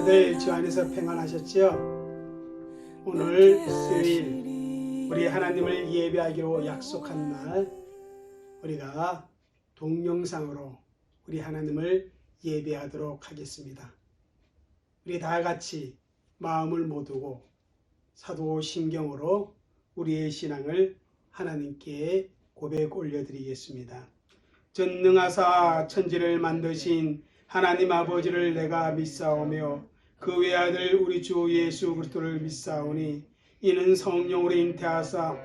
다들 주 안에서 평안하셨지요? 오늘 수요일 우리 하나님을 예배하기로 약속한 날, 우리가 동영상으로 우리 하나님을 예배하도록 하겠습니다. 우리 다 같이 마음을 모두고 사도신경으로 우리의 신앙을 하나님께 고백 올려드리겠습니다. 전능하사 천지를 만드신 하나님 아버지를 내가 믿사오며 그 외아들 우리 주 예수 그리스도를 믿사오니 이는 성령으로 잉태하사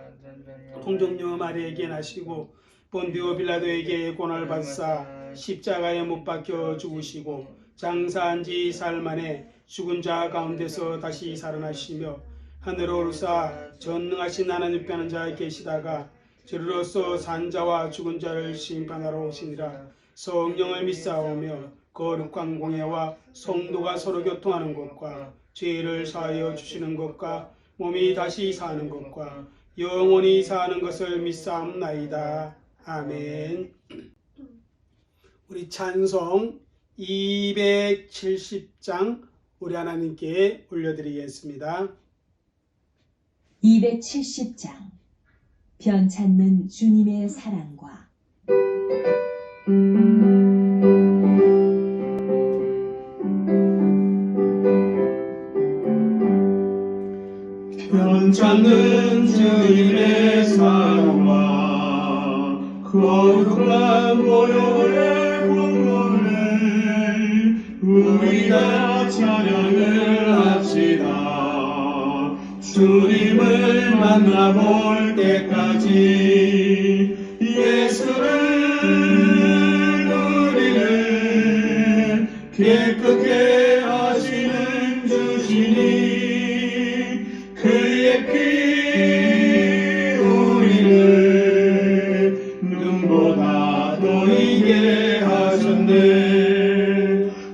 동정녀 마리아에게 나시고 본디오 빌라도에게 고난을 받사 십자가에 못 박혀 죽으시고 장사한 지 사흘 만에 죽은 자 가운데서 다시 살아나시며 하늘로 오르사 전능하신 하나님 께는 자 계시다가 저리로서 산 자와 죽은 자를 심판하러 오시니라. 성령을 믿사오며 거룩한 공예와 성도가 서로 교통하는 것과 죄를 사하여 주시는 것과 몸이 다시 사는 것과 영원히 사는 것을 믿사옵나이다. 아멘. 우리 찬송 270장 우리 하나님께 올려드리겠습니다. 270장 변찮는 주님의 사랑과 변찮는 주님의 사랑과 거룩한 보혈의 공로를 우리가 찬양을 합시다. 주님을 만나볼 때까지 예수를 우리를 깨끗게 하시는 주시니 그의 피 우리를 눈보다 보이게 하셨네.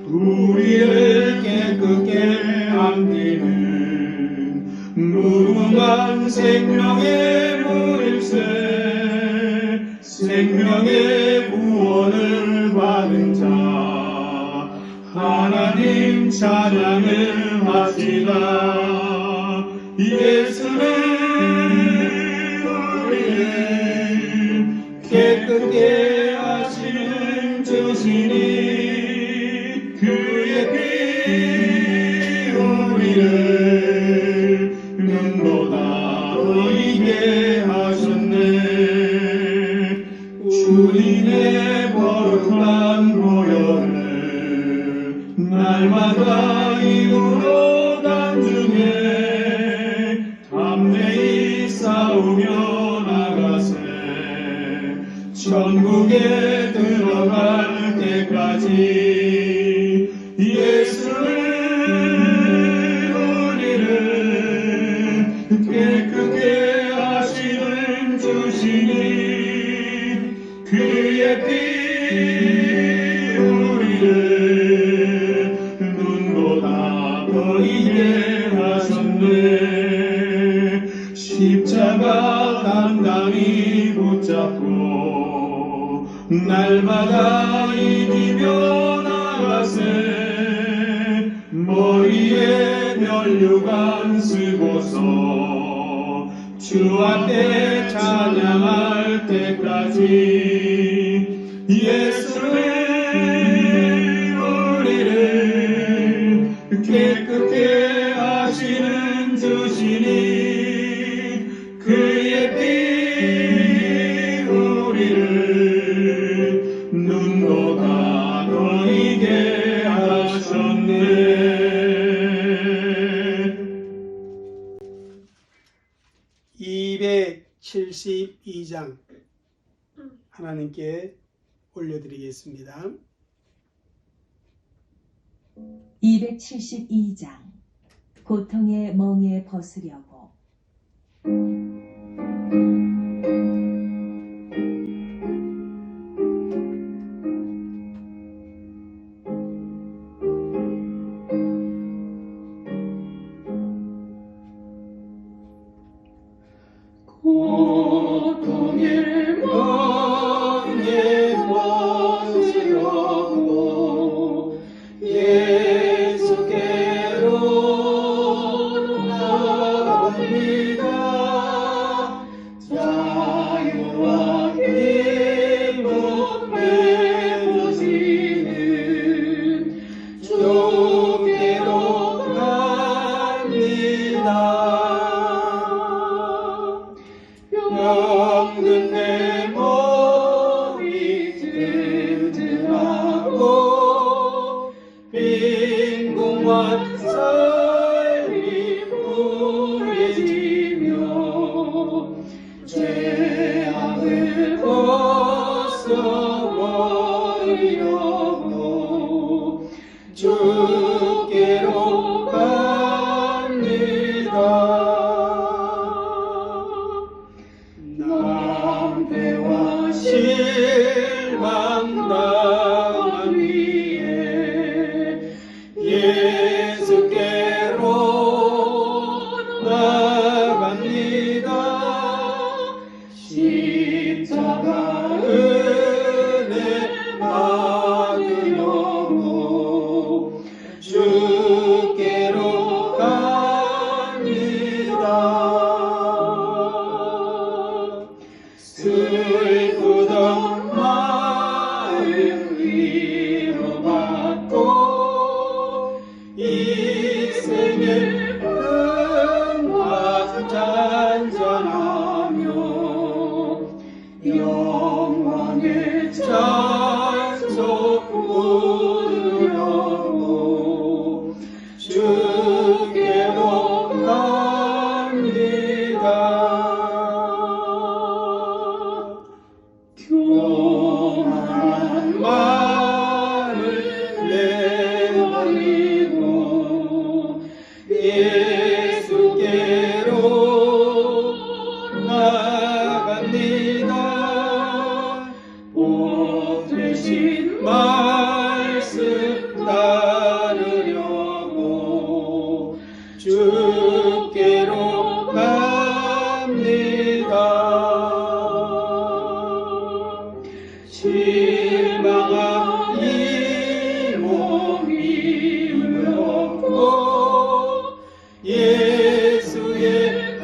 우리를 깨끗게 함기는 무궁한 생명의 물일세. 생명의 구원을 받은 자 하나님 찬양을 하시라. 예수는 우리를 깨끗게 하시는 주시니 그의 피 우리를 눈보다 보이게 하셨네. 주님의 거룩한 보혈을 날마다 입으로 단중에 담대히 싸우며 나가세. 천국에 들어갈 때까지 예수를 우리를 깨끗게 하시는 주시니 그의 피 우리를 눈보다 보이게 하셨네. 십자가 단단히 붙잡고 날마다 이기며 나가세. 머리에 면류관 쓰고서 주 앞에 찬양할 때까지 예수를 우리를 깨끗게 하시는 주시니 그의 피 우리를 눈보다 보이게 하셨네. 272장 하나님께 올려드리겠습니다. 272장 고통의 멍에 벗으려고 고통의 멍에 벗으려고 예수께 은과 찬송하며 영광의 찬송 부르려고 주께로 갑니다. 교만한 마음을 내버리고 예수께로 나갑니다. 복 되신 말씀 따르려고 주께로 갑니다. 실망한 이 몸이 힘을 얻고 예수의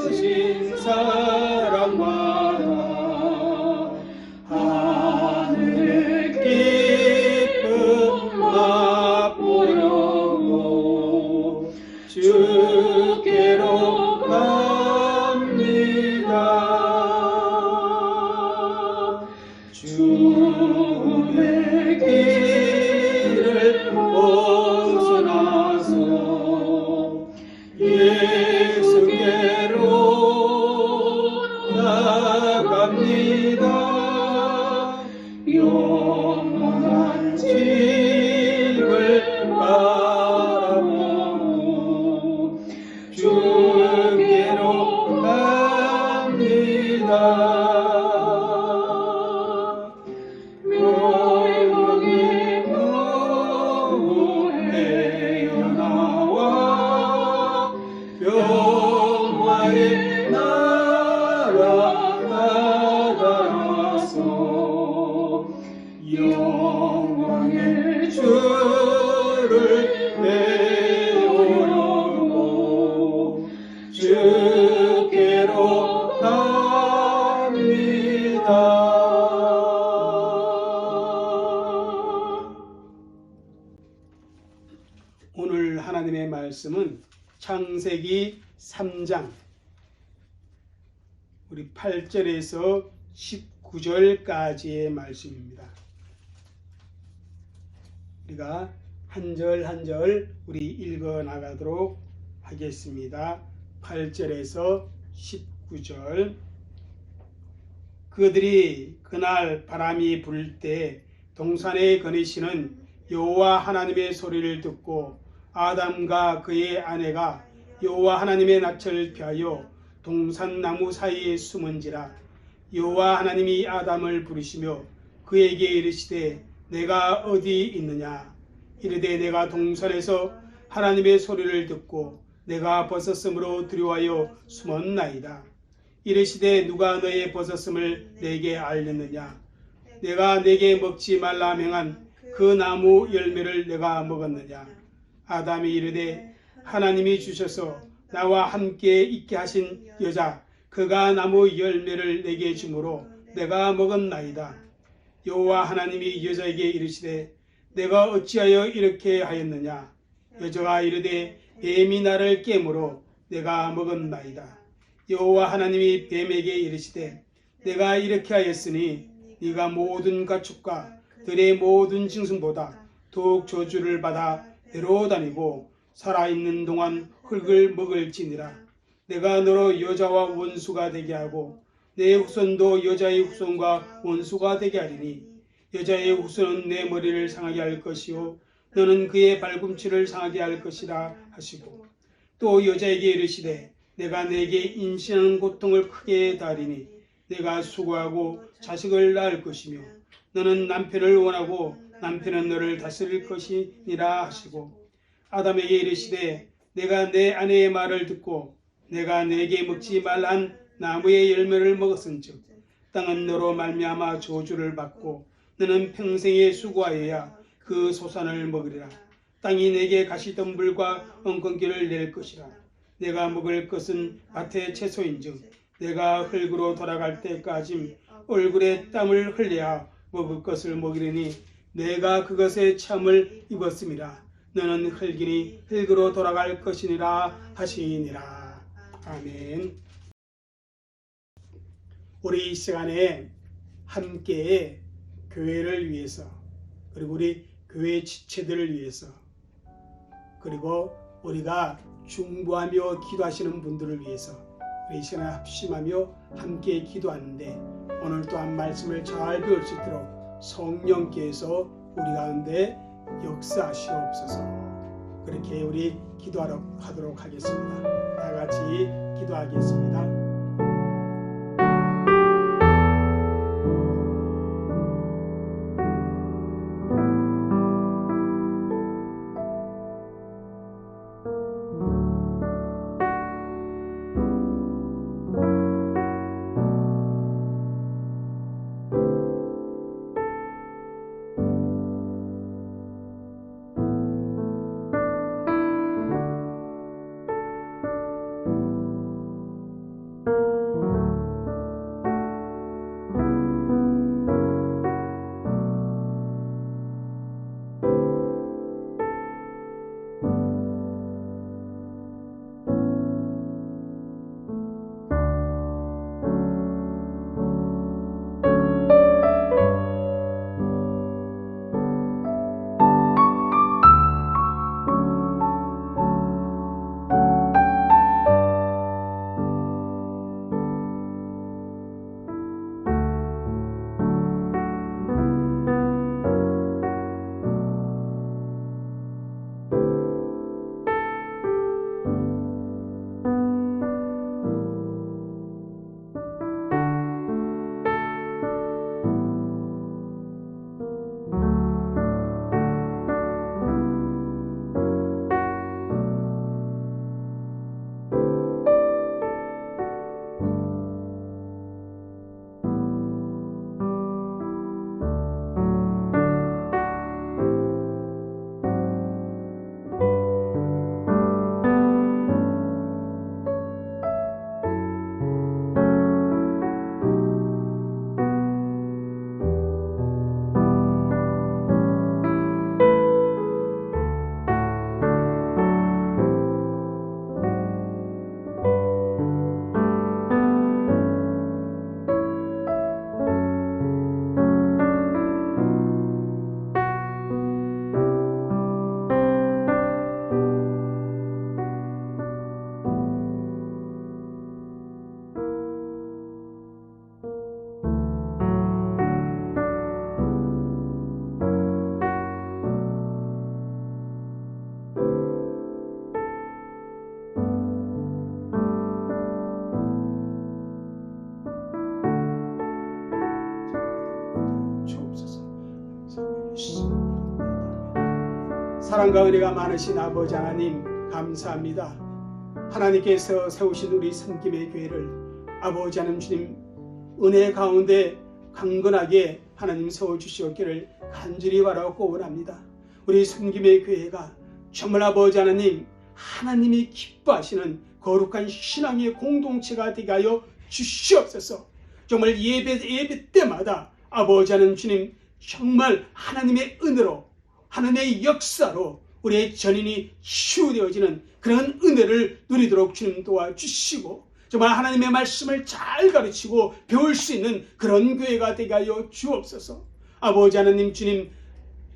크신 사랑받아 하늘의 기쁨 맛보려고 주께로 갑니다. 주의 길을 벗어나서 예수께로 나갑니다. 영원한 집을 바라보고 주께로 갑니다. 멸망의 묘에 나와 영화의 나라 따라서 영광의 주를 배우려고 주께로 갑니다. 오늘 하나님의 말씀은 창세기 3장 우리 8절에서 19절까지의 말씀입니다. 우리가 한 절 한 절 우리 읽어 나가도록 하겠습니다. 8절에서 19절. 그들이 그날 바람이 불 때 동산에 거니시는 여호와 하나님의 소리를 듣고 아담과 그의 아내가 여호와 하나님의 낯을 피하여 동산나무 사이에 숨은지라. 여호와 하나님이 아담을 부르시며 그에게 이르시되 내가 어디 있느냐. 이르되 내가 동산에서 하나님의 소리를 듣고 내가 벗었으므로 두려워하여 숨었나이다. 이르시되 누가 너의 벗었음을 내게 알렸느냐. 내가 내게 먹지 말라 명한 그 나무 열매를 내가 먹었느냐. 아담이 이르되 하나님이 주셔서 나와 함께 있게 하신 여자 그가 나무 열매를 내게 주므로 내가 먹었나이다. 여호와 하나님이 여자에게 이르시되 내가 어찌하여 이렇게 하였느냐. 여자가 이르되 뱀이 나를 깨므로 내가 먹었나이다. 여호와 하나님이 뱀에게 이르시되 내가 이렇게 하였으니 네가 모든 가축과 들의 모든 짐승보다 더욱 저주를 받아 데려다니고 살아있는 동안 흙을 먹을지니라. 내가 너로 여자와 원수가 되게 하고 내 후손도 여자의 후손과 원수가 되게 하리니 여자의 후손은 내 머리를 상하게 할 것이요 너는 그의 발꿈치를 상하게 할 것이라 하시고 또 여자에게 이르시되 내가 내게 임신하는 고통을 크게 다리니 내가 수고하고 자식을 낳을 것이며 너는 남편을 원하고 남편은 너를 다스릴 것이니라 하시고 아담에게 이르시되 내가 내 아내의 말을 듣고 내가 내게 먹지 말란 나무의 열매를 먹었은즉 땅은 너로 말미암아 저주를 받고 너는 평생에 수고하여야 그 소산을 먹으리라. 땅이 내게 가시덤불과 엉겅퀴를 낼 것이라. 내가 먹을 것은 밭의 채소인즉 내가 흙으로 돌아갈 때까지 얼굴에 땀을 흘려야 먹을 것을 먹이리니 내가 그것에 참을 입었음이라. 너는 흙이니 흙으로 돌아갈 것이니라 하시니라. 아멘. 우리 이 시간에 함께 교회를 위해서, 그리고 우리 교회 지체들을 위해서, 그리고 우리가 중보하며 기도하시는 분들을 위해서 우리 이 시간에 합심하며 함께 기도하는데, 오늘 또한 말씀을 잘 배울 수 있도록 성령께서 우리 가운데 역사하시옵소서. 그렇게 우리 기도하도록 하겠습니다. 다 같이 기도하겠습니다. 사랑과 은혜가 많으신 아버지 하나님, 감사합니다. 하나님께서 세우신 우리 섬김의 교회를 아버지 하나님 주님 은혜 가운데 강건하게 하나님 세워주시옵기를 간절히 바라고 원합니다. 우리 섬김의 교회가 정말 아버지 하나님, 하나님이 기뻐하시는 거룩한 신앙의 공동체가 되게 하여 주시옵소서. 정말 예배 때마다 아버지 하나님 주님 정말 하나님의 은혜로, 하나님의 역사로 우리의 전인이 치유되어지는 그런 은혜를 누리도록 주님 도와주시고, 정말 하나님의 말씀을 잘 가르치고 배울 수 있는 그런 교회가 되게 하여 주옵소서. 아버지 하나님 주님,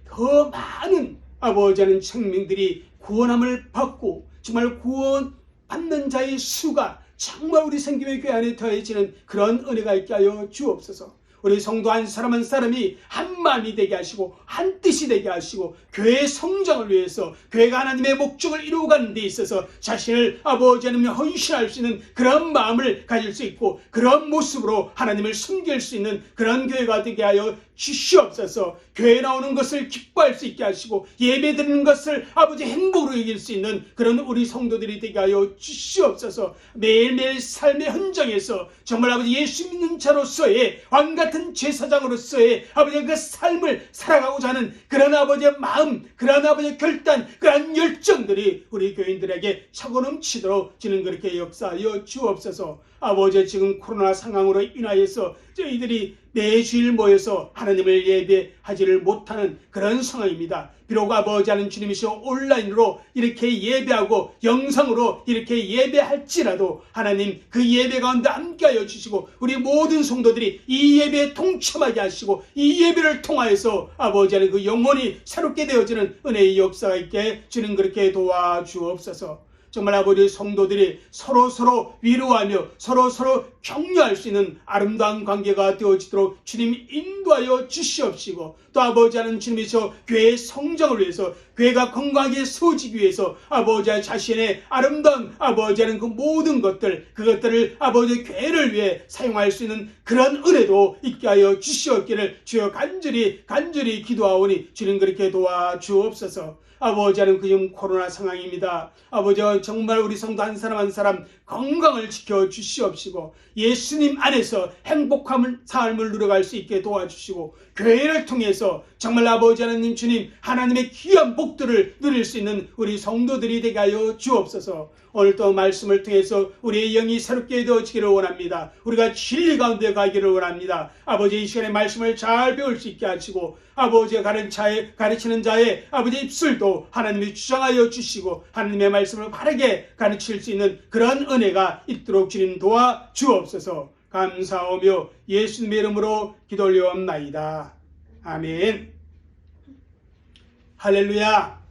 더 많은 아버지 하나님 생명들이 구원함을 받고 정말 구원 받는 자의 수가 정말 우리 섬김의 교회 안에 더해지는 그런 은혜가 있게 하여 주옵소서. 우리 성도 한 사람 한 사람이 한 마음이 되게 하시고 한 뜻이 되게 하시고 교회의 성장을 위해서, 교회가 하나님의 목적을 이루어가는 데 있어서 자신을 아버지 하나님을 헌신할 수 있는 그런 마음을 가질 수 있고, 그런 모습으로 하나님을 섬길 수 있는 그런 교회가 되게 하여 주시옵소서. 교회에 나오는 것을 기뻐할 수 있게 하시고 예배 드리는 것을 아버지 행복으로 여길 수 있는 그런 우리 성도들이 되게 하여 주시옵소서. 매일매일 삶의 현장에서 정말 아버지 예수 믿는 자로서의 왕같은 제사장으로서의 아버지 그 삶을 살아가고자 하는 그런 아버지의 마음, 그런 아버지의 결단, 그런 열정들이 우리 교인들에게 차고 넘치도록 주는 그렇게 역사하여 주옵소서. 아버지, 지금 코로나 상황으로 인하여서 저희들이 매주일 모여서 하나님을 예배하지를 못하는 그런 상황입니다. 비록 아버지 하는 주님이시여 온라인으로 이렇게 예배하고 영상으로 이렇게 예배할지라도 하나님 그 예배 가운데 함께하여 주시고 우리 모든 성도들이 이 예배에 동참하게 하시고 이 예배를 통하여서 아버지 하는 그 영혼이 새롭게 되어지는 은혜의 역사가 있게 주님 그렇게 도와주옵소서. 정말 아버지 성도들이 서로 위로하며 서로 격려할 수 있는 아름다운 관계가 되어지도록 주님 인도하여 주시옵시고 또 아버지 하는 주님이서 교회의 성장을 위해서 교회가 건강하게 세워지기 위해서 아버지 자신의 아름다운 아버지 하는 그 모든 그것들을 아버지 교회를 위해 사용할 수 있는 그런 은혜도 있게 하여 주시옵기를 주여 간절히 기도하오니 주님 그렇게 도와주옵소서. 아버지 하는 그 코로나 상황입니다. 아버지 정말 우리 성도 한 사람 한 사람 건강을 지켜 주시옵시고 예수님 안에서 행복한 삶을 누려갈 수 있게 도와주시고 교회를 통해서 정말 아버지 하나님 주님 하나님의 귀한 복들을 누릴 수 있는 우리 성도들이 되게 하여 주옵소서. 오늘도 말씀을 통해서 우리의 영이 새롭게 되어지기를 원합니다. 우리가 진리 가운데 가기를 원합니다. 아버지 이 시간에 말씀을 잘 배울 수 있게 하시고 아버지가 가르치는 자의 아버지 입술도 하나님이 주장하여 주시고 하나님의 말씀을 바르게 가르칠 수 있는 그런 은혜가 있도록 주님 도와 주옵소서. 감사하며 예수님의 이름으로 기도 올려옵나이다. 아멘. 할렐루야.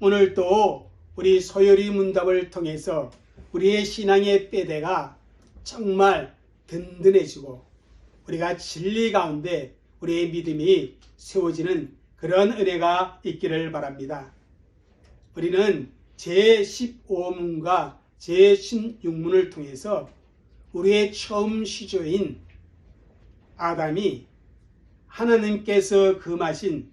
오늘도 우리 소요리 문답을 통해서 우리의 신앙의 뼈대가 정말 든든해지고 우리가 진리 가운데 우리의 믿음이 세워지는 그런 은혜가 있기를 바랍니다. 우리는 제15문과 제16문을 통해서 우리의 처음 시조인 아담이 하나님께서 금하신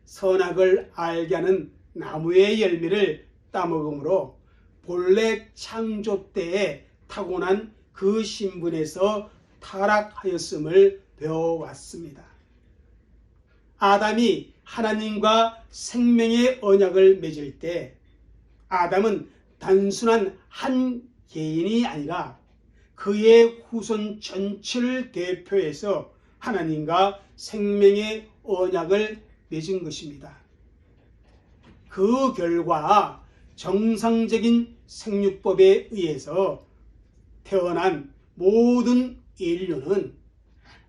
선악을 알게 하는 나무의 열매를 따먹음으로 본래 창조 때에 타고난 그 신분에서 타락하였음을 배워왔습니다. 아담이 하나님과 생명의 언약을 맺을 때 아담은 단순한 한 개인이 아니라 그의 후손 전체를 대표해서 하나님과 생명의 언약을 맺은 것입니다. 그 결과 정상적인 생육법에 의해서 태어난 모든 인류는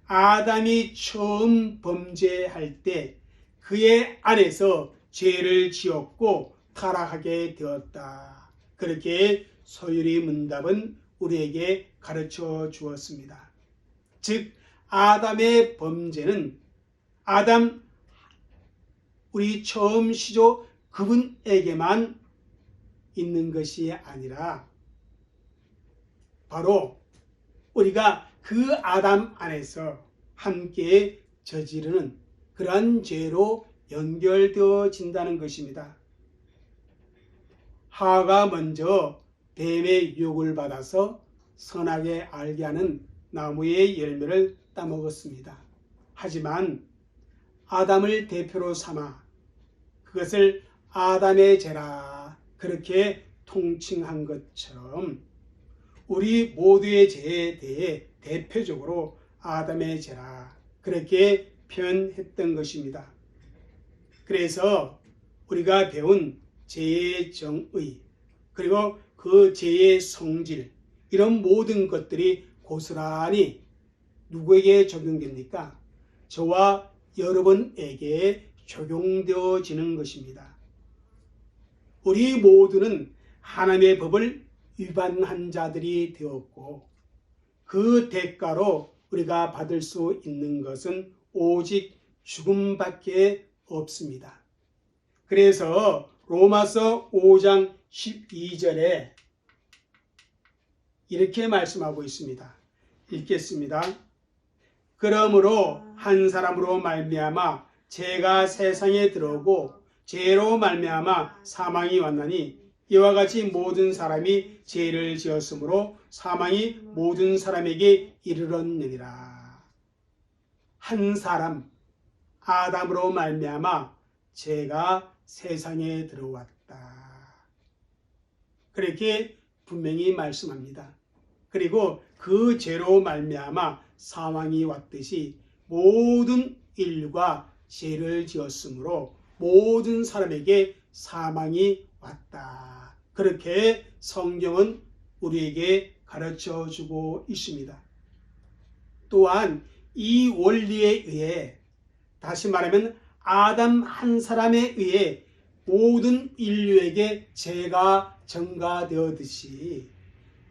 아담이 처음 범죄할 때 그의 안에서 죄를 지었고 타락하게 되었다. 그렇게 소요리 문답은 우리에게 가르쳐 주었습니다. 즉 아담의 범죄는 우리 처음 시조 그분에게만 있는 것이 아니라 바로 우리가 그 아담 안에서 함께 저지르는 그러한 죄로 연결되어진다는 것입니다. 하와가 먼저 뱀의 유혹을 받아서 선하게 알게 하는 나무의 열매를 따먹었습니다. 하지만 아담을 대표로 삼아 그것을 아담의 죄라 그렇게 통칭한 것처럼 우리 모두의 죄에 대해 대표적으로 아담의 죄라 그렇게 표현했던 것입니다. 그래서 우리가 배운 죄의 정의 그리고 그 죄의 성질 이런 모든 것들이 고스란히 누구에게 적용됩니까? 저와 여러분에게 적용되어지는 것입니다. 우리 모두는 하나님의 법을 위반한 자들이 되었고 그 대가로 우리가 받을 수 있는 것은 오직 죽음밖에 없습니다. 그래서 로마서 5장 12절에 이렇게 말씀하고 있습니다. 읽겠습니다. 그러므로 한 사람으로 말미암아 죄가 세상에 들어오고 죄로 말미암아 사망이 왔나니 이와 같이 모든 사람이 죄를 지었으므로 사망이 모든 사람에게 이르렀느니라. 한 사람 아담으로 말미암아 죄가 세상에 들어왔다. 그렇게 분명히 말씀합니다. 그리고 그 죄로 말미암아 사망이 왔듯이 모든 인류가 죄를 지었으므로 모든 사람에게 사망이 왔다. 그렇게 성경은 우리에게 가르쳐 주고 있습니다. 또한 이 원리에 의해, 다시 말하면 아담 한 사람에 의해 모든 인류에게 죄가 전가되었듯이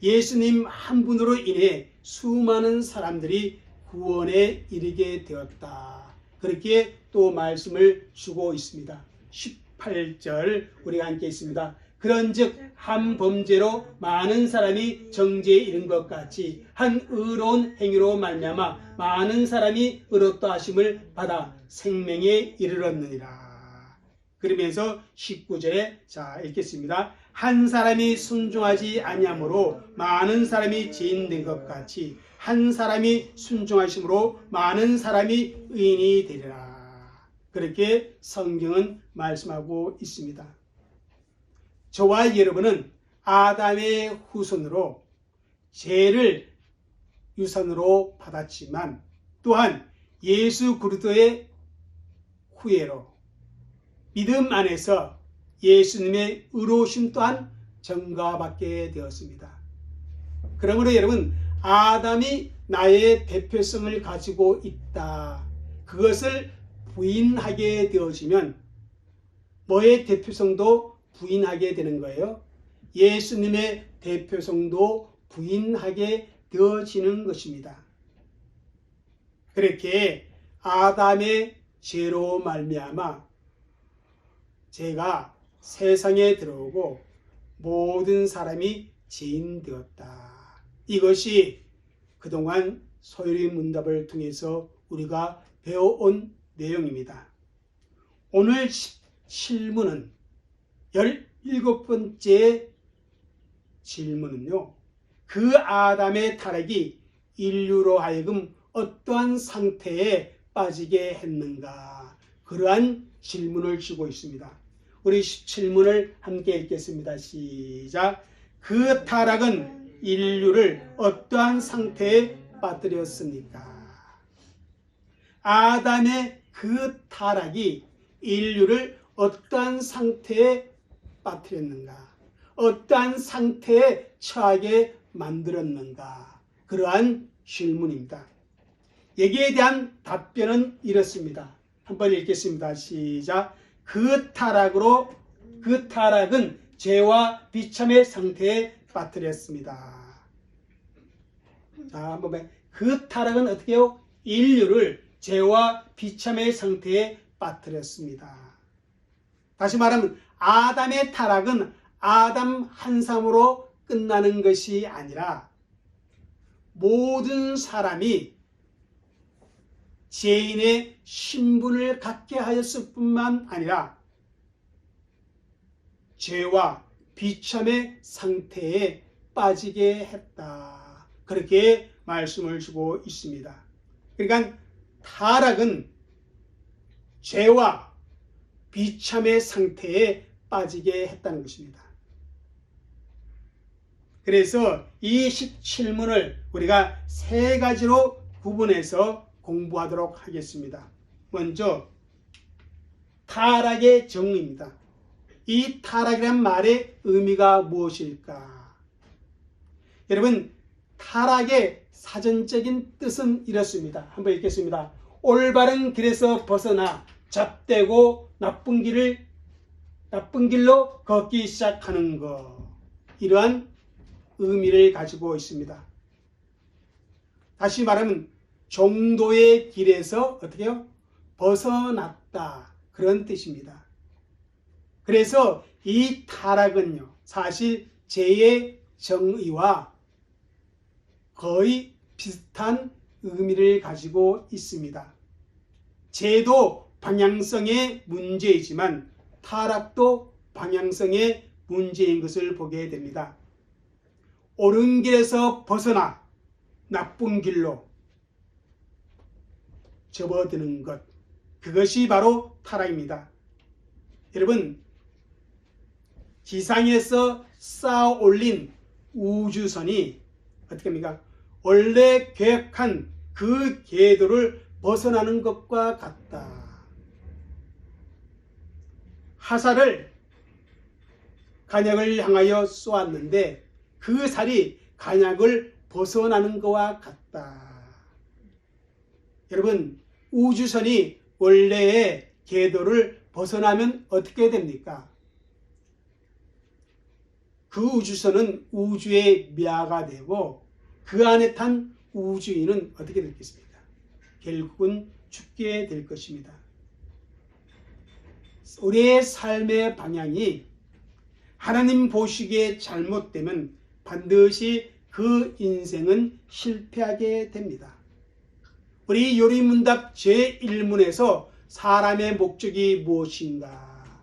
예수님 한 분으로 인해 수많은 사람들이 구원에 이르게 되었다. 그렇게 또 말씀을 주고 있습니다. 18절 우리가 함께 있습니다. 그런즉 한 범죄로 많은 사람이 정죄에 이른 것 같이 한 의로운 행위로 말미암아 많은 사람이 의롭다 하심을 받아 생명에 이르렀느니라. 그러면서 19절에 자 읽겠습니다. 한 사람이 순종하지 아니함으로 많은 사람이 죄인 된 것 같이 한 사람이 순종하심으로 많은 사람이 의인이 되리라. 그렇게 성경은 말씀하고 있습니다. 저와 여러분은 아담의 후손으로 죄를 유산으로 받았지만 또한 예수 그리스도의 후예로 믿음 안에서 예수님의 의로우심 또한 전가받게 되었습니다. 그러므로 여러분, 아담이 나의 대표성을 가지고 있다. 그것을 부인하게 되어지면 뭐의 대표성도 부인하게 되는 거예요. 예수님의 대표성도 부인하게 되어지는 것입니다. 그렇게 아담의 죄로 말미암아 죄가 세상에 들어오고 모든 사람이 죄인 되었다. 이것이 그동안 소요리 문답을 통해서 우리가 배워온 내용입니다. 오늘 질문은 17번째 질문은요. 그 아담의 타락이 인류로 하여금 어떠한 상태에 빠지게 했는가? 그러한 질문을 주고 있습니다. 우리 17문을 함께 읽겠습니다. 시작. 그 타락은 인류를 어떠한 상태에 빠뜨렸습니까? 아담의 그 타락이 인류를 어떠한 상태에 빠뜨렸는가? 어떠한 상태에 처하게 만들었는가? 그러한 질문입니다. 여기에 대한 답변은 이렇습니다. 한번 읽겠습니다. 시작. 그 타락은 죄와 비참의 상태에 빠뜨렸습니다. 자, 한번 그 타락은 어떻게 해요? 인류를 죄와 비참의 상태에 빠뜨렸습니다. 다시 말하면 아담의 타락은 아담 한 사람으로 끝나는 것이 아니라 모든 사람이 죄인의 신분을 갖게 하였을 뿐만 아니라 죄와 비참의 상태에 빠지게 했다. 그렇게 말씀을 주고 있습니다. 그러니까 타락은 죄와 비참의 상태에 빠지게 했다는 것입니다. 그래서 이 17문을 우리가 세 가지로 구분해서 공부하도록 하겠습니다. 먼저 타락의 정의입니다. 이 타락이란 말의 의미가 무엇일까? 여러분, 타락의 사전적인 뜻은 이렇습니다. 한번 읽겠습니다. 올바른 길에서 벗어나 잡되고 나쁜 길로 걷기 시작하는 것. 이러한 의미를 가지고 있습니다. 다시 말하면 종도의 길에서 어떻게 해요? 벗어났다. 그런 뜻입니다. 그래서 이 타락은요, 사실 죄의 정의와 거의 비슷한 의미를 가지고 있습니다. 죄도 방향성의 문제이지만 타락도 방향성의 문제인 것을 보게 됩니다. 옳은 길에서 벗어나 나쁜 길로 접어드는 것, 그것이 바로 타락입니다. 여러분, 지상에서 쌓아 올린 우주선이 어떻게 합니까? 원래 계획한 그 궤도를 벗어나는 것과 같다. 화살을 간역을 향하여 쏘았는데 그 살이 간역을 벗어나는 것과 같다. 여러분, 우주선이 원래의 궤도를 벗어나면 어떻게 됩니까? 그 우주선은 우주의 미아가 되고 그 안에 탄 우주인은 어떻게 됐겠습니까? 결국은 죽게 될 것입니다. 우리의 삶의 방향이 하나님 보시기에 잘못되면 반드시 그 인생은 실패하게 됩니다. 우리 요리문답 제1문에서 사람의 목적이 무엇인가?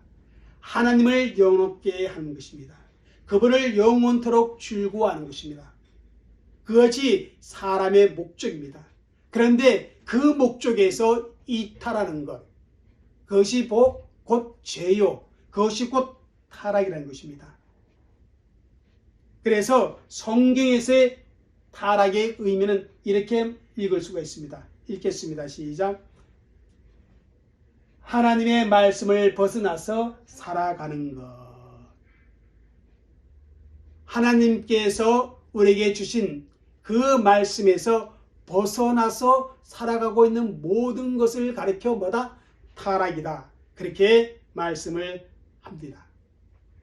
하나님을 영원하게 하는 것입니다. 그분을 영원토록 즐거워하는 것입니다. 그것이 사람의 목적입니다. 그런데 그 목적에서 이탈하는 것, 그것이 곧 죄요, 그것이 곧 타락이라는 것입니다. 그래서 성경에서의 타락의 의미는 이렇게 읽을 수가 있습니다. 읽겠습니다. 시작. 하나님의 말씀을 벗어나서 살아가는 것. 하나님께서 우리에게 주신 그 말씀에서 벗어나서 살아가고 있는 모든 것을 가리켜 뭐다? 타락이다. 그렇게 말씀을 합니다.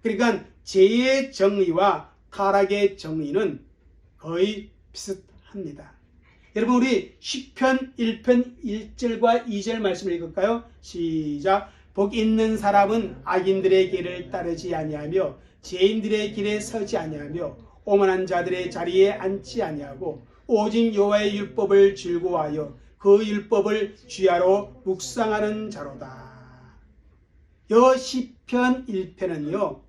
그러니까 죄의 정의와 타락의 정의는 거의 비슷합니다. 여러분, 우리 시편 1편 1절과 2절 말씀을 읽을까요? 시작. 복 있는 사람은 악인들의 길을 따르지 아니하며 죄인들의 길에 서지 아니하며 오만한 자들의 자리에 앉지 아니하고 오직 여호와의 율법을 즐거워하여 그 율법을 주야로 묵상하는 자로다. 여 시편 1편은요,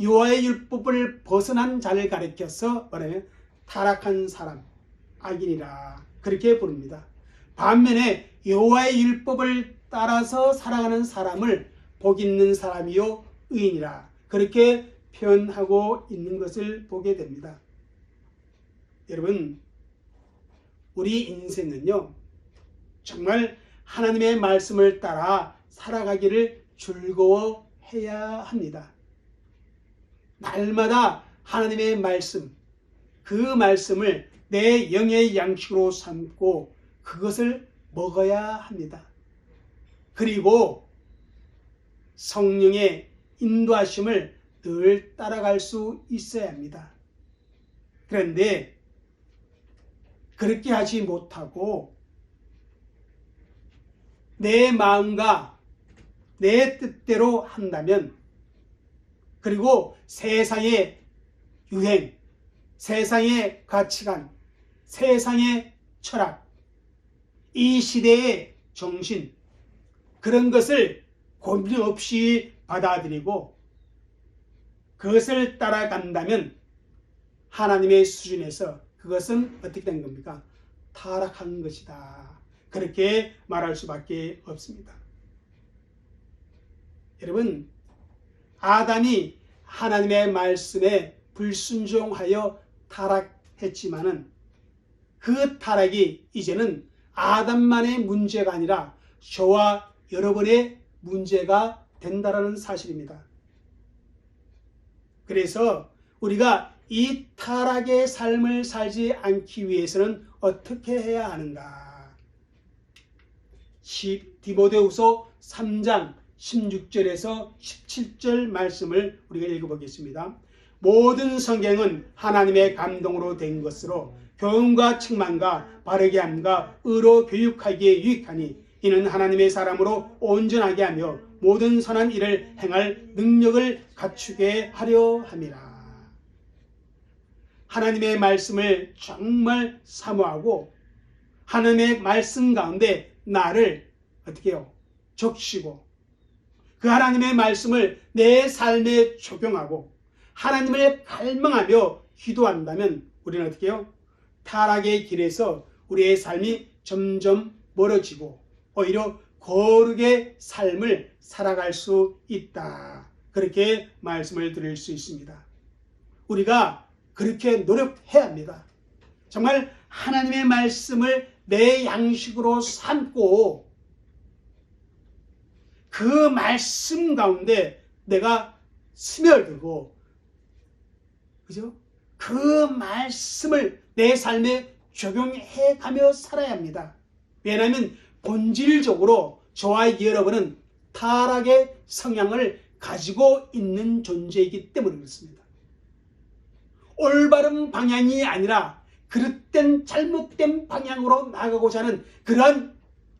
여호와의 율법을 벗어난 자를 가리켜서 뭐냐면 타락한 사람, 악인이라 그렇게 부릅니다. 반면에 여호와의 율법을 따라서 살아가는 사람을 복 있는 사람이요 의인이라 그렇게 표현하고 있는 것을 보게 됩니다. 여러분, 우리 인생은요, 정말 하나님의 말씀을 따라 살아가기를 즐거워해야 합니다. 날마다 하나님의 말씀, 그 말씀을 내 영의 양식으로 삼고 그것을 먹어야 합니다. 그리고 성령의 인도하심을 늘 따라갈 수 있어야 합니다. 그런데 그렇게 하지 못하고 내 마음과 내 뜻대로 한다면, 그리고 세상의 유행, 세상의 가치관, 세상의 철학, 이 시대의 정신, 그런 것을 고민 없이 받아들이고 그것을 따라간다면 하나님의 수준에서 그것은 어떻게 된 겁니까? 타락한 것이다. 그렇게 말할 수밖에 없습니다. 여러분, 아담이 하나님의 말씀에 불순종하여 타락했지만은 그 타락이 이제는 아담만의 문제가 아니라 저와 여러분의 문제가 된다라는 사실입니다. 그래서 우리가 이 타락의 삶을 살지 않기 위해서는 어떻게 해야 하는가? 디모데후서 3장 16절에서 17절 말씀을 우리가 읽어보겠습니다. 모든 성경은 하나님의 감동으로 된 것으로 교훈과 책망과 바르게 함과 의로 교육하기에 유익하니 이는 하나님의 사람으로 온전하게 하며 모든 선한 일을 행할 능력을 갖추게 하려 함이라. 하나님의 말씀을 정말 사모하고 하나님의 말씀 가운데 나를 어떻게 해요? 적시고 그 하나님의 말씀을 내 삶에 적용하고 하나님을 갈망하며 기도한다면 우리는 어떻게 해요? 타락의 길에서 우리의 삶이 점점 멀어지고 오히려 거룩의 삶을 살아갈 수 있다. 그렇게 말씀을 드릴 수 있습니다. 우리가 그렇게 노력해야 합니다. 정말 하나님의 말씀을 내 양식으로 삼고 그 말씀 가운데 내가 스며들고, 그죠? 그 말씀을 내 삶에 적용해 가며 살아야 합니다. 왜냐하면 본질적으로 저와 여러분은 타락의 성향을 가지고 있는 존재이기 때문에 그렇습니다. 올바른 방향이 아니라 그릇된 잘못된 방향으로 나가고자 하는 그러한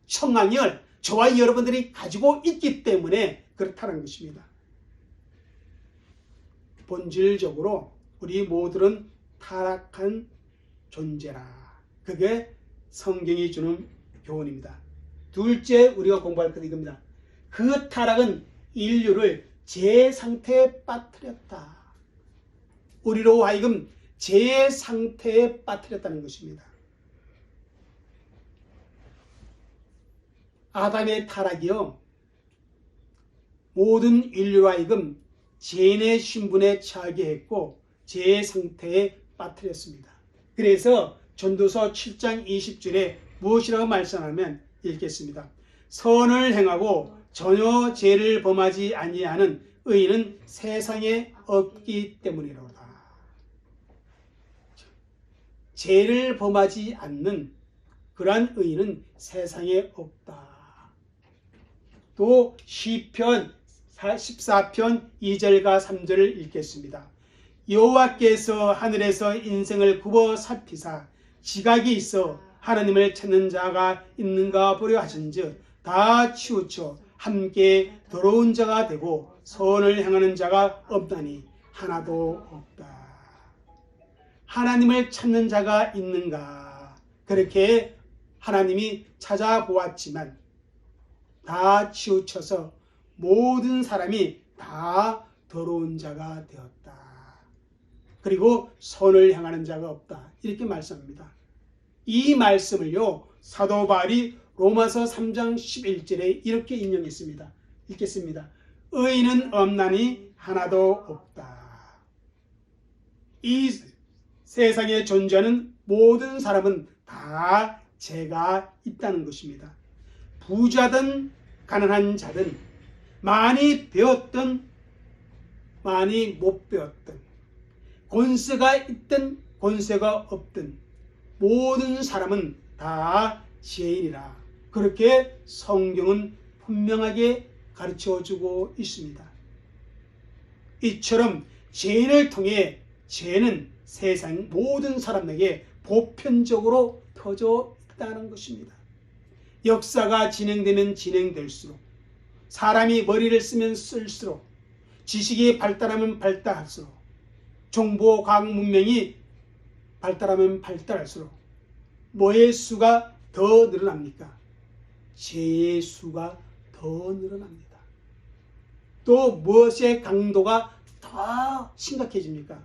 성향을 저와 여러분들이 가지고 있기 때문에 그렇다는 것입니다. 본질적으로 우리 모두는 타락한 존재라. 그게 성경이 주는 교훈입니다. 둘째 우리가 공부할 것은 이겁니다. 그 타락은 인류를 제 상태에 빠뜨렸다. 우리로 하여금 제 상태에 빠뜨렸다는 것입니다. 아담의 타락이요, 모든 인류로 하여금 죄인의 신분에 처하게 했고 제 상태에 빠뜨렸습니다. 그래서 전도서 7장 20절에 무엇이라고 말씀하면 읽겠습니다. 선을 행하고 전혀 죄를 범하지 아니하는 의인은 세상에 없기 때문이로다. 죄를 범하지 않는 그러한 의인은 세상에 없다. 또 시편 14편 2절과 3절을 읽겠습니다. 여호와께서 하늘에서 인생을 굽어 살피사 지각이 있어 하나님을 찾는 자가 있는가 보려 하신즉 다 치우쳐 함께 더러운 자가 되고 선을 행하는 자가 없다니 하나도 없다. 하나님을 찾는 자가 있는가? 그렇게 하나님이 찾아보았지만 다 치우쳐서 모든 사람이 다 더러운 자가 되었다. 그리고 선을 행하는 자가 없다. 이렇게 말씀합니다. 이 말씀을요, 사도 바울이 로마서 3장 11절에 이렇게 인용했습니다. 읽겠습니다. 의인은 없나니 하나도 없다. 이 세상에 존재하는 모든 사람은 다 죄가 있다는 것입니다. 부자든 가난한 자든 많이 배웠든 많이 못 배웠든 권세가 있든 권세가 없든 모든 사람은 다 죄인이라. 그렇게 성경은 분명하게 가르쳐주고 있습니다. 이처럼 죄인을 통해 죄는 세상 모든 사람에게 보편적으로 퍼져 있다는 것입니다. 역사가 진행되면 진행될수록, 사람이 머리를 쓰면 쓸수록, 지식이 발달하면 발달할수록, 정보 과학 문명이 발달하면 발달할수록 뭐의 수가 더 늘어납니까? 죄의 수가 더 늘어납니다. 또 무엇의 강도가 더 심각해집니까?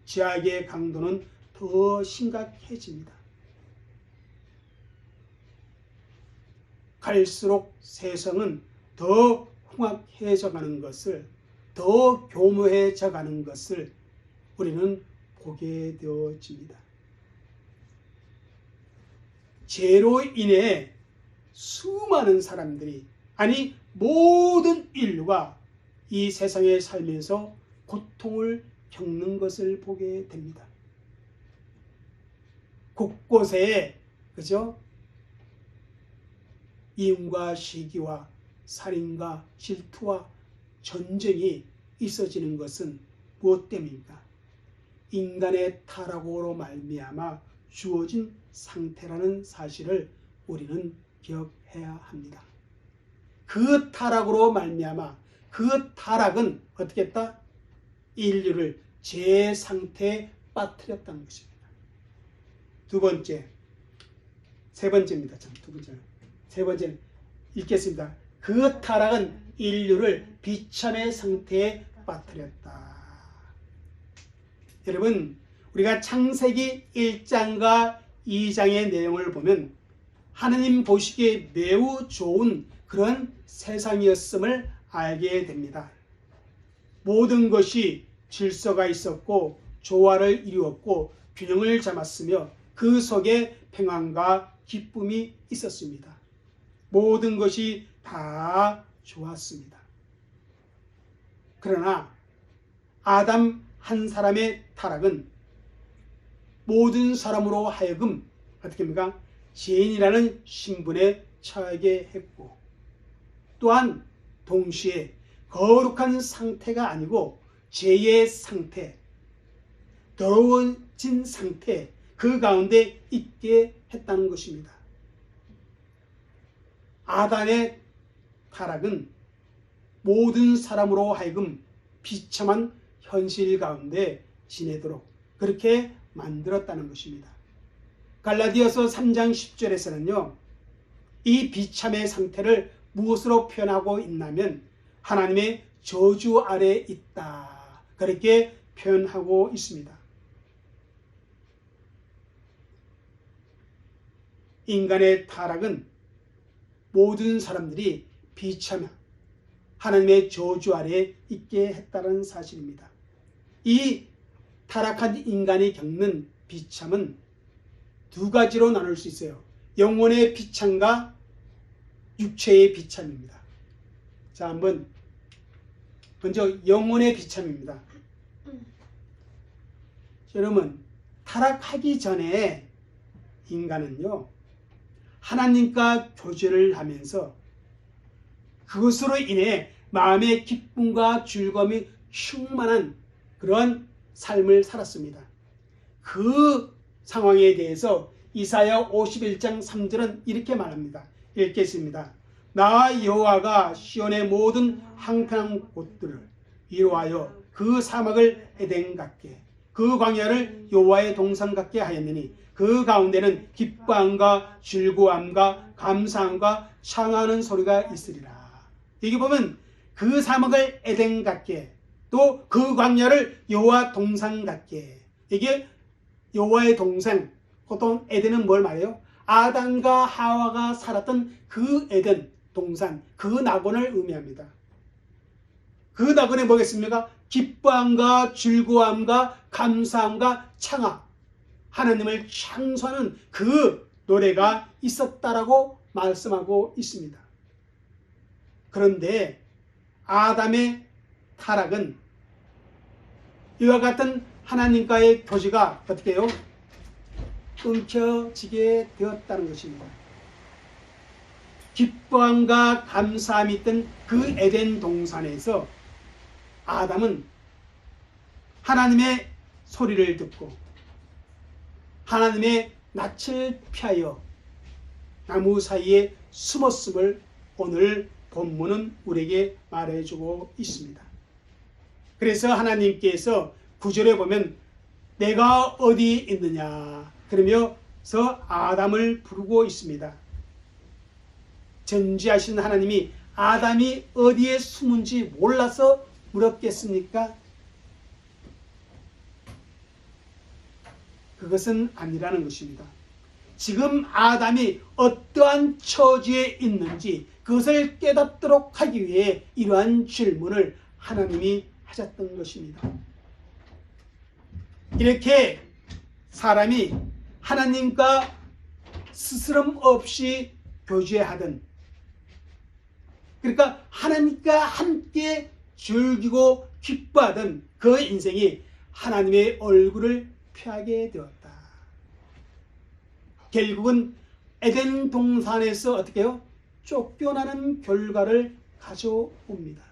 죄악의 강도는 더 심각해집니다. 갈수록 세상은 더 흉악해져 가는 것을, 더 교묘해져 가는 것을 우리는 보게 되어집니다. 죄로 인해 수많은 사람들이, 아니 모든 인류가 이 세상에 살면서 고통을 겪는 것을 보게 됩니다. 곳곳에, 그죠? 이윤과 시기와 살인과 질투와 전쟁이 있어지는 것은 무엇 때문입니까? 인간의 타락으로 말미암아 주어진 상태라는 사실을 우리는 기억해야 합니다. 그 타락으로 말미암아, 그 타락은 어떻게 했다? 인류를 제 상태에 빠뜨렸다는 것입니다. 세 번째 읽겠습니다. 그 타락은 인류를 비참의 상태에 빠뜨렸다. 여러분, 우리가 창세기 1장과 2장의 내용을 보면 하느님 보시기에 매우 좋은 그런 세상이었음을 알게 됩니다. 모든 것이 질서가 있었고 조화를 이루었고 균형을 잡았으며 그 속에 평안과 기쁨이 있었습니다. 모든 것이 다 좋았습니다. 그러나 아담 한 사람의 타락은 모든 사람으로 하여금 어떻게 합니까? 죄인이라는 신분에 처하게 했고, 또한 동시에 거룩한 상태가 아니고 죄의 상태, 더러워진 상태, 그 가운데 있게 했다는 것입니다. 아담의 타락은 모든 사람으로 하여금 비참한 현실 가운데 지내도록 그렇게 만들었다는 것입니다. 갈라디아서 3장 10절에서는요, 이 비참의 상태를 무엇으로 표현하고 있냐면 하나님의 저주 아래 있다, 그렇게 표현하고 있습니다. 인간의 타락은 모든 사람들이 비참한 하나님의 저주 아래 있게 했다는 사실입니다. 이 타락한 인간이 겪는 비참은 두 가지로 나눌 수 있어요. 영혼의 비참과 육체의 비참입니다. 자, 한번 먼저 영혼의 비참입니다. 여러분, 타락하기 전에 인간은요, 하나님과 교제를 하면서 그것으로 인해 마음의 기쁨과 즐거움이 충만한 그러한 삶을 살았습니다. 그 상황에 대해서 이사야 51장 3절은 이렇게 말합니다. 읽겠습니다. 나 여호와가 시온의 모든 황폐한 곳들을 위로하여 그 사막을 에덴 같게, 그 광야를 여호와의 동산 같게 하였느니 그 가운데는 기뻐함과 즐거움과 감사함과 창하는 소리가 있으리라. 여기 보면 그 사막을 에덴 같게, 또 그 광야를 여호와 동산 같게. 이게 여호와의 동산, 보통 에덴은 뭘 말해요? 아담과 하와가 살았던 그 에덴 동산, 그 낙원을 의미합니다. 그 낙원에 뭐겠습니까? 기뻐함과 즐거움과 감사함과 창하, 하나님을 창조하는 그 노래가 있었다라고 말씀하고 있습니다. 그런데 아담의 타락은 이와 같은 하나님과의 교제가 어떻게 해요? 끊겨지게 되었다는 것입니다. 기뻐함과 감사함이 있던 그 에덴 동산에서 아담은 하나님의 소리를 듣고 하나님의 낯을 피하여 나무 사이에 숨었음을 오늘 본문은 우리에게 말해주고 있습니다. 그래서 하나님께서 9절에 보면 내가 어디 있느냐 그러면서 아담을 부르고 있습니다. 전지하신 하나님이 아담이 어디에 숨은지 몰라서 물었겠습니까? 그것은 아니라는 것입니다. 지금 아담이 어떠한 처지에 있는지 그것을 깨닫도록 하기 위해 이러한 질문을 하나님이 하셨던 것입니다. 이렇게 사람이 하나님과 스스럼 없이 교제하던, 그러니까 하나님과 함께 즐기고 기뻐하던 그 인생이 하나님의 얼굴을 피하게 되었다. 결국은 에덴 동산에서 어떻게 해요? 쫓겨나는 결과를 가져옵니다.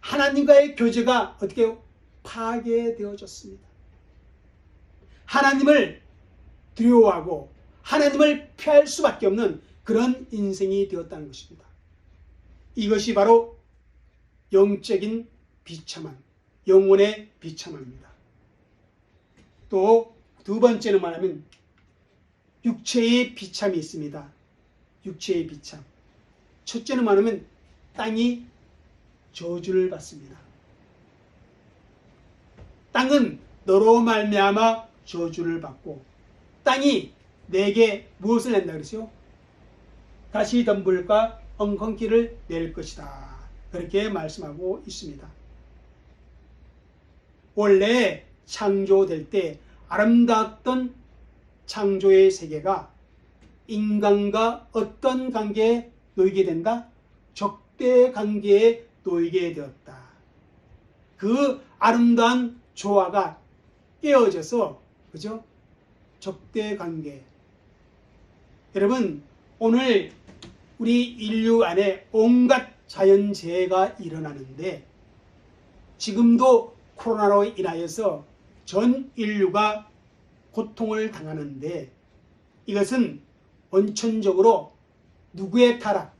하나님과의 교제가 어떻게 해요? 파괴되어졌습니다. 하나님을 두려워하고 하나님을 피할 수밖에 없는 그런 인생이 되었다는 것입니다. 이것이 바로 영적인 비참함, 영혼의 비참함입니다. 또 두 번째는 말하면 육체의 비참이 있습니다. 육체의 비참. 첫째는 말하면 땅이 저주를 받습니다. 땅은 너로 말미암아 저주를 받고 땅이 내게 무엇을 낸다 그랬어요? 가시덤불과 엉겅퀴를 낼 것이다. 그렇게 말씀하고 있습니다. 원래 창조될 때 아름다웠던 창조의 세계가 인간과 어떤 관계에 놓이게 된다? 적대 관계에 놓이게 되었다. 그 아름다운 조화가 깨어져서, 그죠? 적대 관계. 여러분, 오늘 우리 인류 안에 온갖 자연재해가 일어나는데, 지금도 코로나로 인하여서 전 인류가 고통을 당하는데, 이것은 원천적으로 누구의 타락?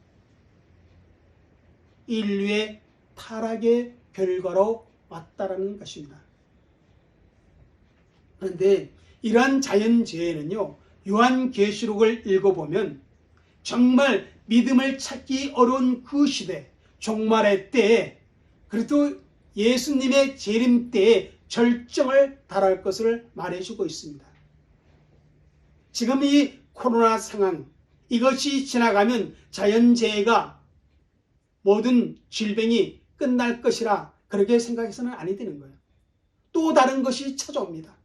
인류의 타락의 결과로 왔다라는 것입니다. 그런데 이러한 자연재해는요, 요한계시록을 읽어보면 정말 믿음을 찾기 어려운 그 시대, 종말의 때에, 그래도 예수님의 재림 때에 절정을 달할 것을 말해주고 있습니다. 지금 이 코로나 상황, 이것이 지나가면 자연재해가, 모든 질병이 끝날 것이라 그렇게 생각해서는 아니 되는 거예요. 또 다른 것이 찾아옵니다.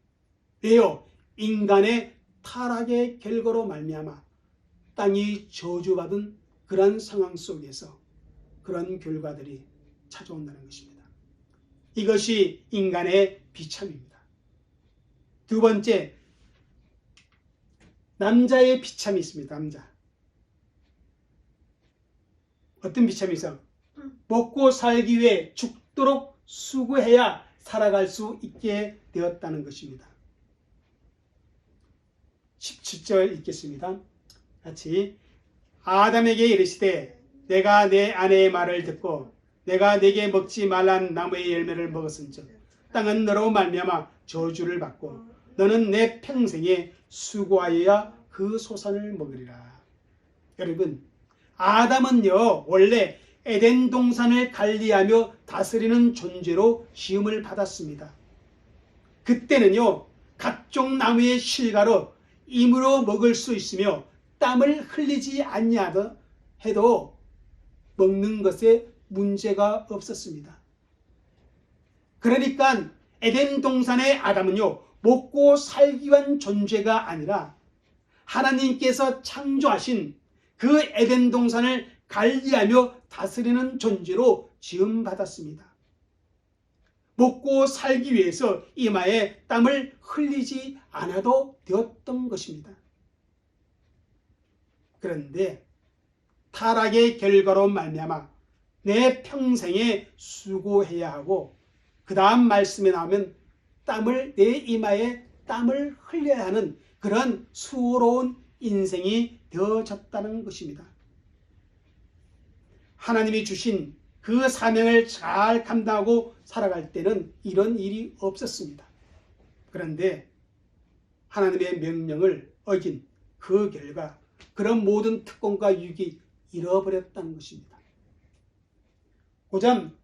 왜요? 인간의 타락의 결과로 말미암아 땅이 저주받은 그런 상황 속에서 그런 결과들이 찾아온다는 것입니다. 이것이 인간의 비참입니다. 두 번째, 남자의 비참이 있습니다. 남자. 어떤 비참이 있어? 먹고 살기 위해 죽도록 수고해야 살아갈 수 있게 되었다는 것입니다. 17절 읽겠습니다. 같이. 아담에게 이르시되 내가 내 아내의 말을 듣고 내가 내게 먹지 말란 나무의 열매를 먹었은즉 땅은 너로 말미암아 저주를 받고 너는 내 평생에 수고하여야 그 소산을 먹으리라. 여러분, 아담은요 원래 에덴 동산을 관리하며 다스리는 존재로 지음을 받았습니다. 그때는요 각종 나무의 실과로 임으로 먹을 수 있으며 땀을 흘리지 아니하다 해도 먹는 것에 문제가 없었습니다. 그러니까 에덴 동산의 아담은요 먹고 살기 위한 존재가 아니라 하나님께서 창조하신 그 에덴 동산을 관리하며 다스리는 존재로 지음받았습니다. 먹고 살기 위해서 이마에 땀을 흘리지 않아도 되었던 것입니다. 그런데 타락의 결과로 말미암아 내 평생에 수고해야 하고 그 다음 말씀에 나오면 내 이마에 땀을 흘려야 하는 그런 수고로운 인생이 되어졌다는 것입니다. 하나님이 주신 그 사명을 잘 감당하고 살아갈 때는 이런 일이 없었습니다. 그런데 하나님의 명령을 어긴 그 결과 그런 모든 특권과 유익이 잃어버렸다는 것입니다. 고점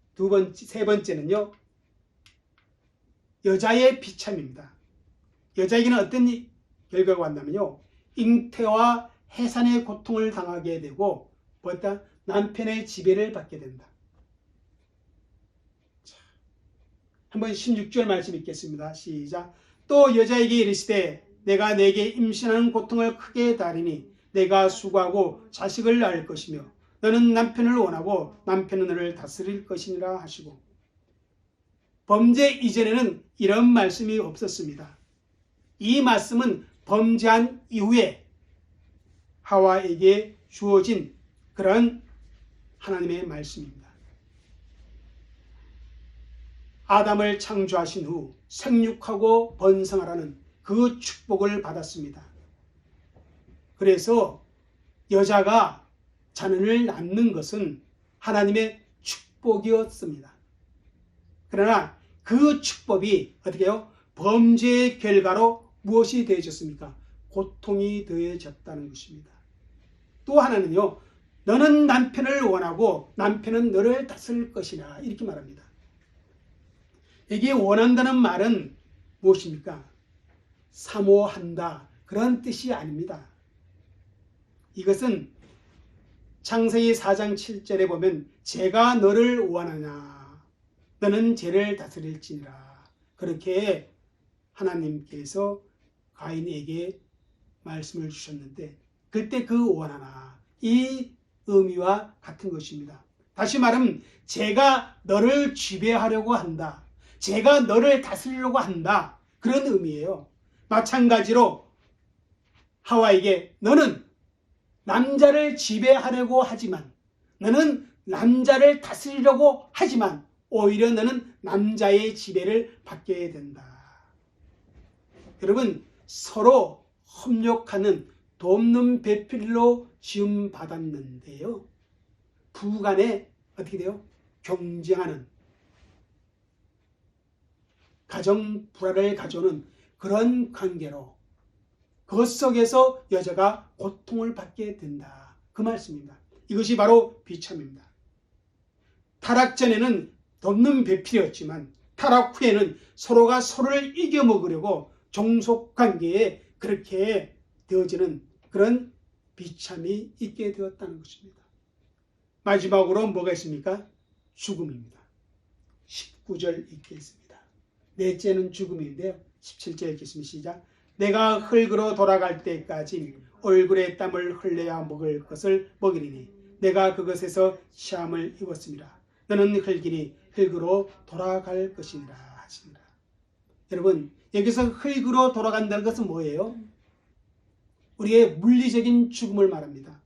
세 번째는요. 여자의 비참입니다. 여자에게는 어떤 결과가 왔냐면요. 잉태와 해산의 고통을 당하게 되고 뭐다? 남편의 지배를 받게 된다. 자, 한번 16절 말씀 읽겠습니다. 시작. 또 여자에게 이르시되 내가 내게 임신하는 고통을 크게 다리니 내가 수고하고 자식을 낳을 것이며 너는 남편을 원하고 남편은 너를 다스릴 것이니라 하시고. 범죄 이전에는 이런 말씀이 없었습니다. 이 말씀은 범죄한 이후에 하와에게 주어진 그런 하나님의 말씀입니다. 아담을 창조하신 후 생육하고 번성하라는 그 축복을 받았습니다. 그래서 여자가 자녀를 낳는 것은 하나님의 축복이었습니다. 그러나 그 축복이 어떻게 해요? 범죄의 결과로 무엇이 되어졌습니까? 고통이 되어졌다는 것입니다. 또 하나는요, 너는 남편을 원하고 남편은 너를 다스릴 것이나 이렇게 말합니다. 여기에 원한다는 말은 무엇입니까? 사모한다 그런 뜻이 아닙니다. 이것은 창세기 4장 7절에 보면 제가 너를 원하냐 너는 쟤를 다스릴지니라 그렇게 하나님께서 가인에게 말씀을 주셨는데 그때 그 원하나 이 의미와 같은 것입니다. 다시 말하면 제가 너를 지배하려고 한다. 제가 너를 다스리려고 한다. 그런 의미예요. 마찬가지로 하와에게 너는 남자를 지배하려고 하지만, 너는 남자를 다스리려고 하지만 오히려 너는 남자의 지배를 받게 된다. 여러분, 서로 협력하는 돕는 배필로 지음받았는데요. 부부간에 어떻게 돼요? 경쟁하는, 가정 불화를 가져오는 그런 관계로 그것 속에서 여자가 고통을 받게 된다. 그 말씀입니다. 이것이 바로 비참입니다. 타락 전에는 돕는 배필이었지만 타락 후에는 서로가 서로를 이겨먹으려고 종속관계에 그렇게 되어지는 그런 비참이 있게 되었다는 것입니다. 마지막으로 뭐가 있습니까? 죽음입니다. 19절 읽겠습니다. 넷째는 죽음인데요. 17절 읽겠습니다. 시작. 내가 흙으로 돌아갈 때까지 얼굴에 땀을 흘려야 먹을 것을 먹이리니 내가 그것에서 시험을 입었습니다. 너는 흙이니 흙으로 돌아갈 것이니라 하시니라. 여러분, 여기서 흙으로 돌아간다는 것은 뭐예요? 우리의 물리적인 죽음을 말합니다.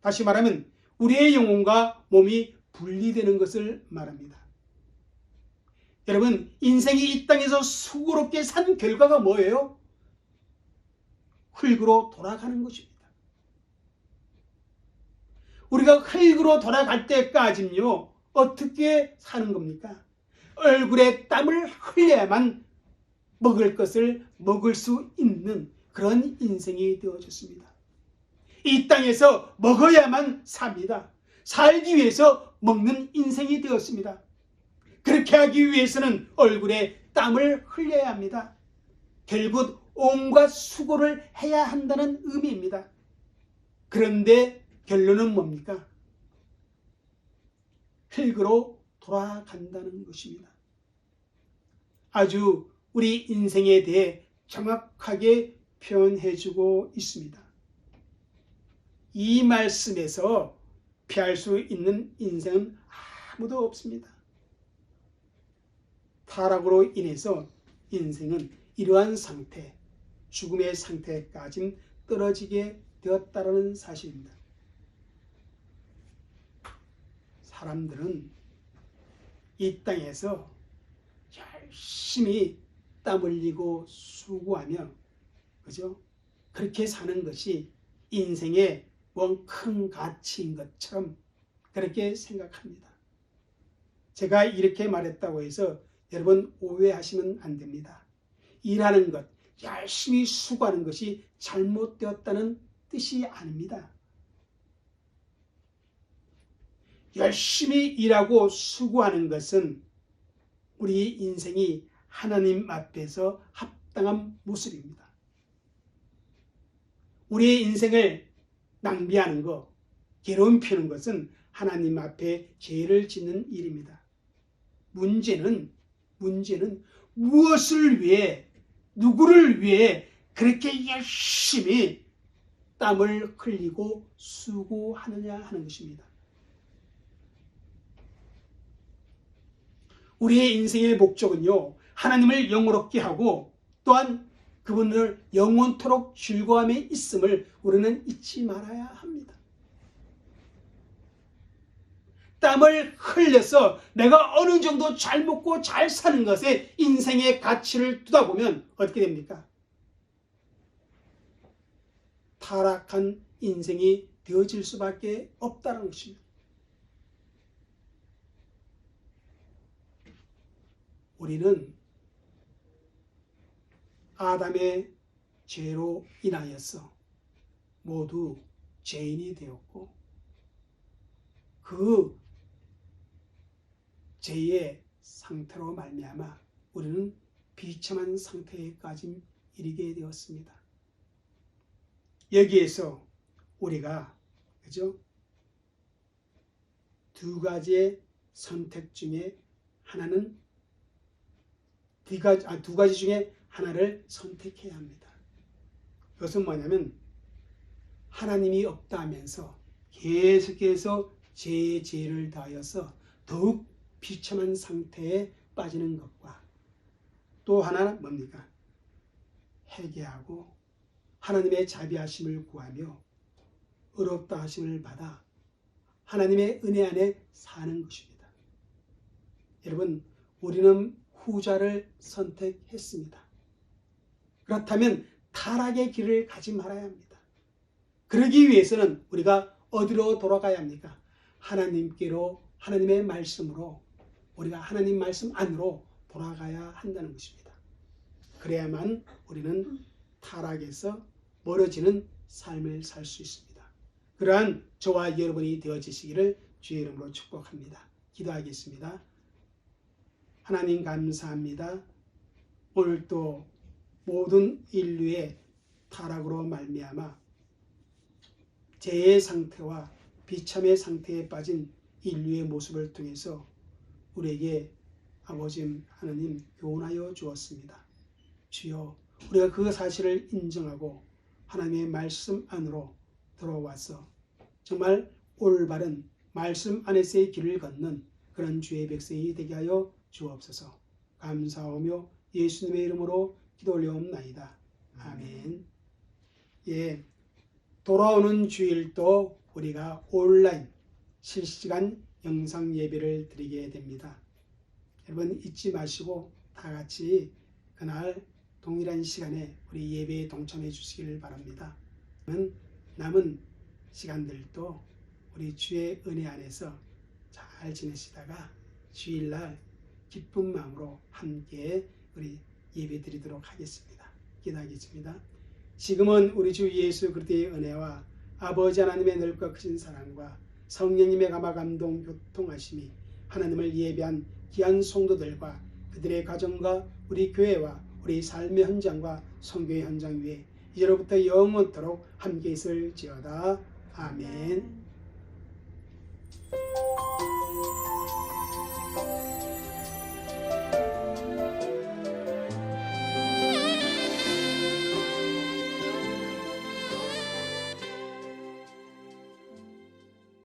다시 말하면 우리의 영혼과 몸이 분리되는 것을 말합니다. 여러분, 인생이 이 땅에서 수고롭게 산 결과가 뭐예요? 흙으로 돌아가는 것입니다. 우리가 흙으로 돌아갈 때까지는요, 어떻게 사는 겁니까? 얼굴에 땀을 흘려야만 먹을 것을 먹을 수 있는 그런 인생이 되어졌습니다. 이 땅에서 먹어야만 삽니다. 살기 위해서 먹는 인생이 되었습니다. 그렇게 하기 위해서는 얼굴에 땀을 흘려야 합니다. 결국 온갖 수고를 해야 한다는 의미입니다. 그런데 결론은 뭡니까? 흙으로 돌아간다는 것입니다. 아주 우리 인생에 대해 정확하게 표현해주고 있습니다. 이 말씀에서 피할 수 있는 인생은 아무도 없습니다. 타락으로 인해서 인생은 이러한 상태, 죽음의 상태까지 떨어지게 되었다는 사실입니다. 사람들은 이 땅에서 열심히 땀 흘리고 수고하며, 그죠? 그렇게 사는 것이 인생의 큰 가치인 것처럼 그렇게 생각합니다. 제가 이렇게 말했다고 해서 여러분 오해하시면 안 됩니다. 일하는 것, 열심히 수고하는 것이 잘못되었다는 뜻이 아닙니다. 열심히 일하고 수고하는 것은 우리 인생이 하나님 앞에서 합당한 모습입니다. 우리의 인생을 낭비하는 것, 괴로움 피우는 것은 하나님 앞에 죄를 짓는 일입니다. 문제는 무엇을 위해, 누구를 위해 그렇게 열심히 땀을 흘리고 수고하느냐 하는 것입니다. 우리의 인생의 목적은요, 하나님을 영원롭게 하고 또한 그분을 영원토록 즐거움에 있음을 우리는 잊지 말아야 합니다. 땀을 흘려서 내가 어느 정도 잘 먹고 잘 사는 것에 인생의 가치를 두다 보면 어떻게 됩니까? 타락한 인생이 되어질 수밖에 없다는 것입니다. 우리는 아담의 죄로 인하여서 모두 죄인이 되었고 그 죄의 상태로 말미암아 우리는 비참한 상태까지 이르게 되었습니다. 여기에서 우리가 그죠? 두 가지의 선택 중에 하나는 두 가지 중에 하나를 선택해야 합니다. 그것은 뭐냐면 하나님이 없다 하면서 계속해서 죄를 다하여서 더욱 비참한 상태에 빠지는 것과 또 하나는 뭡니까? 회개하고 하나님의 자비하심을 구하며 의롭다 하심을 받아 하나님의 은혜 안에 사는 것입니다. 여러분, 우리는 후자를 선택했습니다. 그렇다면 타락의 길을 가지 말아야 합니다. 그러기 위해서는 우리가 어디로 돌아가야 합니까? 하나님께로, 하나님의 말씀으로, 우리가 하나님 말씀 안으로 돌아가야 한다는 것입니다. 그래야만 우리는 타락에서 멀어지는 삶을 살 수 있습니다. 그러한 저와 여러분이 되어지시기를 주의 이름으로 축복합니다. 기도하겠습니다. 하나님 감사합니다. 오늘도 모든 인류의 타락으로 말미암아 죄의 상태와 비참의 상태에 빠진 인류의 모습을 통해서 우리에게 아버지 하나님 교훈하여 주었습니다. 주여, 우리가 그 사실을 인정하고 하나님의 말씀 안으로 들어와서 정말 올바른 말씀 안에서의 길을 걷는 그런 주의 백성이 되게 하여 주옵소서. 감사하며 예수님의 이름으로 기도 올려옵나이다. 아멘. 예, 돌아오는 주일도 우리가 온라인 실시간 영상 예배를 드리게 됩니다. 여러분 잊지 마시고 다 같이 그날 동일한 시간에 우리 예배에 동참해 주시기를 바랍니다. 남은 시간들도 우리 주의 은혜 안에서 잘 지내시다가 주일날 기쁜 마음으로 함께 우리 예배 드리도록 하겠습니다. 기도하겠습니다. 지금은 우리 주 예수 그리스도의 은혜와 아버지 하나님의 넓고 크신 사랑과 성령님의 감화 감동 교통하심이 하나님을 예배한 귀한 성도들과 그들의 가정과 우리 교회와 우리 삶의 현장과 선교의 현장 위에 이제로부터 영원토록 함께 있을지어다. 아멘.